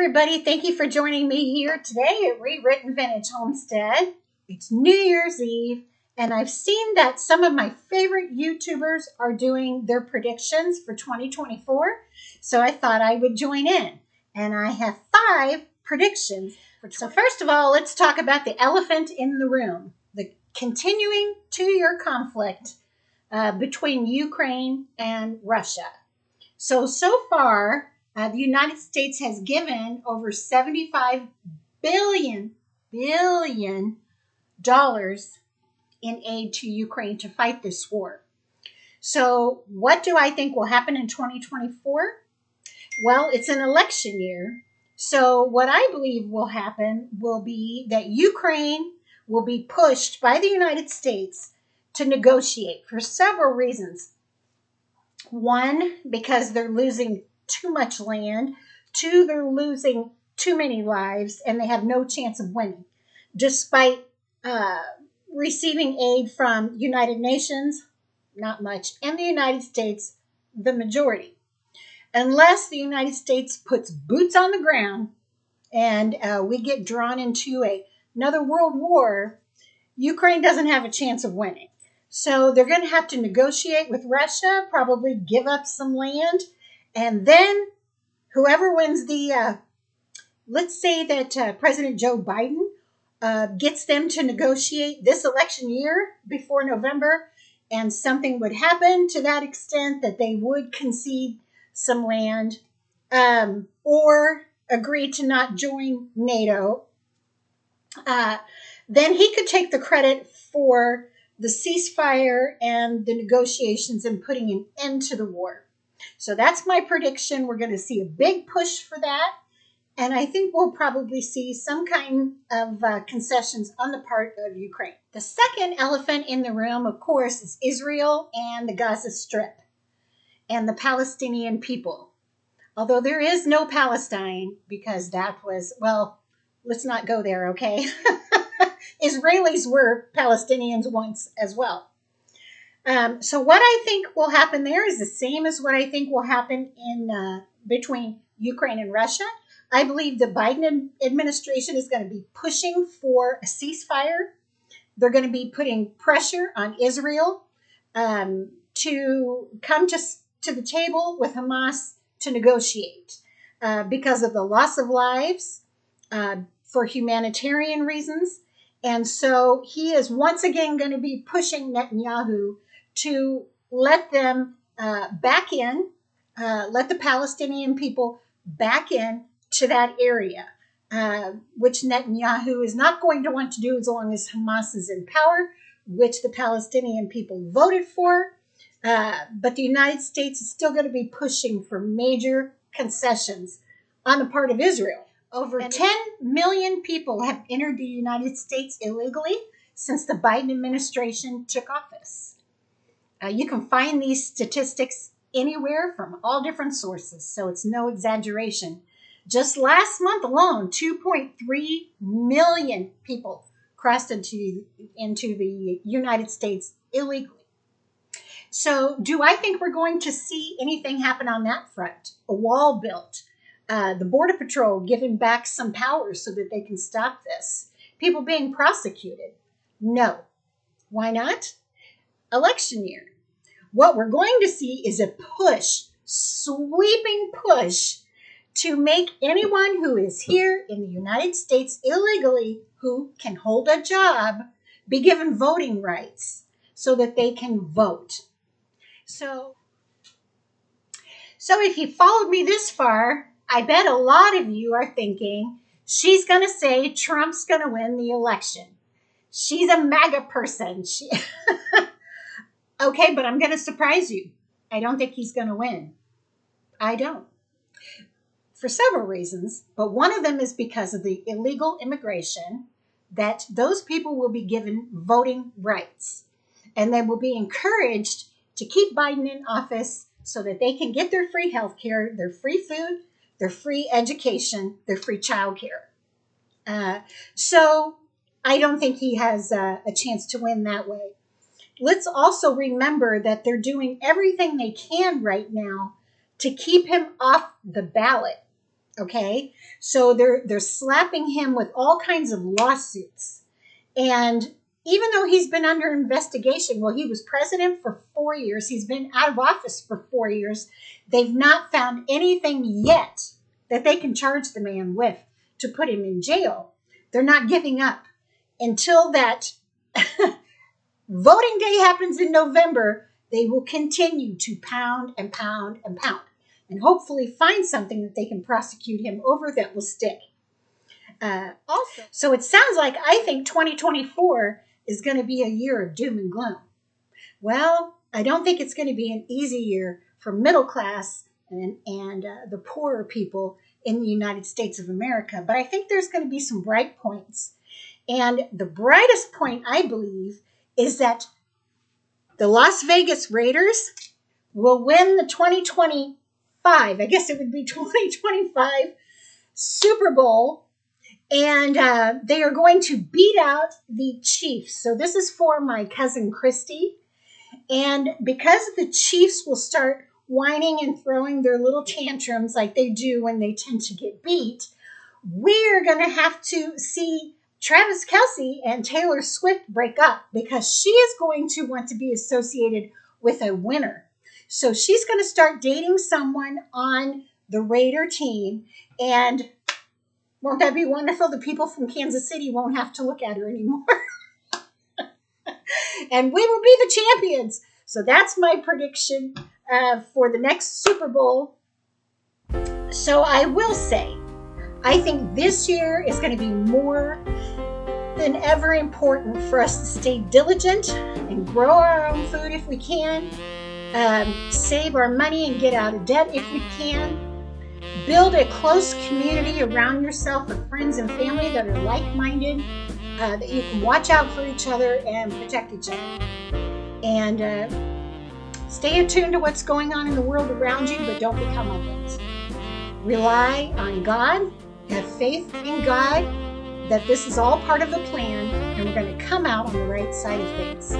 everybody. Thank you for joining me here today at Re-Written Vintage Homestead. It's New Year's Eve, and I've seen that some of my favorite YouTubers are doing their predictions for 2024, so I thought I would join in. And I have 5 predictions. So first of all, let's talk about the elephant in the room, the continuing 2-year conflict between Ukraine and Russia. So far, the United States has given over $75 billion in aid to Ukraine to fight this war. So what do I think will happen in 2024? Well, it's an election year. So what I believe will happen will be that Ukraine will be pushed by the United States to negotiate for several reasons. 1, because they're losing too much land. 2, they're losing too many lives, and they have no chance of winning, despite receiving aid from United Nations, not much, and the United States, the majority. Unless the United States puts boots on the ground and we get drawn into another world war, Ukraine doesn't have a chance of winning. So they're going to have to negotiate with Russia, probably give up some land, and then whoever wins the, let's say that President Joe Biden gets them to negotiate this election year before November, and something would happen to that extent that they would concede some land or agree to not join NATO, then he could take the credit for the ceasefire and the negotiations and putting an end to the war. So that's my prediction. We're going to see a big push for that. And I think we'll probably see some kind of concessions on the part of Ukraine. The second elephant in the room, of course, is Israel and the Gaza Strip and the Palestinian people. Although there is no Palestine, because that was, well, let's not go there, okay? Israelis were Palestinians once as well. So what I think will happen there is the same as what I think will happen in between Ukraine and Russia. I believe the Biden administration is going to be pushing for a ceasefire. They're going to be putting pressure on Israel to come to the table with Hamas to negotiate because of the loss of lives for humanitarian reasons. And so he is once again going to be pushing Netanyahu to let them back in, let the Palestinian people back in to that area, which Netanyahu is not going to want to do as long as Hamas is in power, which the Palestinian people voted for. But the United States is still going to be pushing for major concessions on the part of Israel. Over 10 million people have entered the United States illegally since the Biden administration took office. You can find these statistics anywhere from all different sources, so it's no exaggeration. Just last month alone, 2.3 million people crossed into the United States illegally. So do I think we're going to see anything happen on that front? A wall built. The Border Patrol giving back some powers so that they can stop this. People being prosecuted. No. Why not? Election year. What we're going to see is a push, sweeping push, to make anyone who is here in the United States illegally, who can hold a job, be given voting rights so that they can vote. So if you followed me this far, I bet a lot of you are thinking, she's going to say Trump's going to win the election. She's a MAGA person. Okay, but I'm going to surprise you. I don't think he's going to win. I don't. For several reasons, but one of them is because of the illegal immigration, that those people will be given voting rights. And they will be encouraged to keep Biden in office so that they can get their free health care, their free food, their free education, their free child care. So I don't think he has a chance to win that way. Let's also remember that they're doing everything they can right now to keep him off the ballot. Okay, so they're slapping him with all kinds of lawsuits. And even though he's been under investigation, well, he was president for 4 years, he's been out of office for 4 years, they've not found anything yet that they can charge the man with to put him in jail. They're not giving up until that voting day happens in November. They will continue to pound and pound and pound and hopefully find something that they can prosecute him over that will stick. Also, so it sounds like I think 2024 is going to be a year of doom and gloom. Well, I don't think it's going to be an easy year for middle class and the poorer people in the United States of America, but I think there's going to be some bright points. And the brightest point, I believe, is that the Las Vegas Raiders will win the 2025, I guess it would be 2025 Super Bowl, and they are going to beat out the Chiefs. So this is for my cousin Christy. And because the Chiefs will start whining and throwing their little tantrums like they do when they tend to get beat, we're going to have to see Travis Kelce and Taylor Swift break up because she is going to want to be associated with a winner. So she's going to start dating someone on the Raider team, and won't that be wonderful? The people from Kansas City won't have to look at her anymore. And we will be the champions. So that's my prediction for the next Super Bowl. So I will say, I think this year is going to be more than ever important for us to stay diligent and grow our own food if we can, save our money and get out of debt if we can, build a close community around yourself of friends and family that are like-minded, that you can watch out for each other and protect each other. And stay attuned to what's going on in the world around you, but don't become a it. Rely on God, have faith in God, that this is all part of the plan, and we're going to come out on the right side of things.